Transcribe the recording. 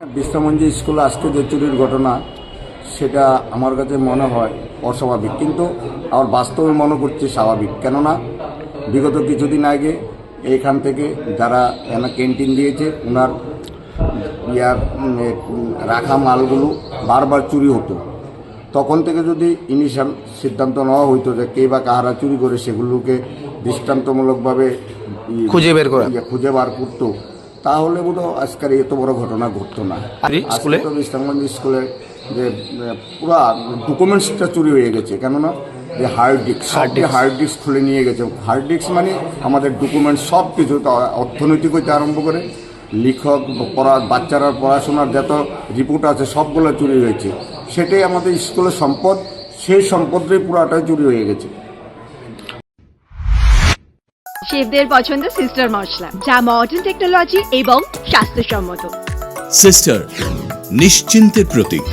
বিশ্রামঞ্জি স্কুলে আজকে যে চুরির ঘটনা সেটা আমার কাছে মনে হয় অস্বাভাবিক, কিন্তু আমার বাস্তবে মনে করছি স্বাভাবিক। কেননা বিগত কিছুদিন আগে এইখান থেকে যারা ক্যান্টিন দিয়েছে ওনার রাখা মালগুলো বারবার চুরি হতো। তখন থেকে যদি ইনিশিয়াল সিদ্ধান্ত নেওয়া হইতো যে কে বা কাহারা চুরি করে সেগুলোকে দৃষ্টান্তমূলকভাবে খুঁজে বার করতো, তাহলে বোধহয় আজকের এত বড় ঘটনা ঘটতো না। স্কুলে তো বিশ্রামগঞ্জ স্কুলে যে পুরা ডকুমেন্টসটা চুরি হয়ে গেছে, কেননা যে হার্ড ডিস্ক খুলে নিয়ে গেছে। হার্ড ডিস্ক মানে আমাদের ডকুমেন্টস সব কিছু, অর্থনৈতিক হইতে আরম্ভ করে লেখক বাচ্চারা পড়াশোনার যত রিপোর্ট আছে সবগুলো চুরি হয়েছে। সেটাই আমাদের স্কুলের সম্পদ, সেই সম্পদটাই পুরাটাই চুরি হয়ে গেছে। শেফদের পছন্দ সিস্টার মশলা, যা মডার্ন টেকনোলজি এবং স্বাস্থ্যসম্মত। সিস্টার নিশ্চিন্তের প্রতীক।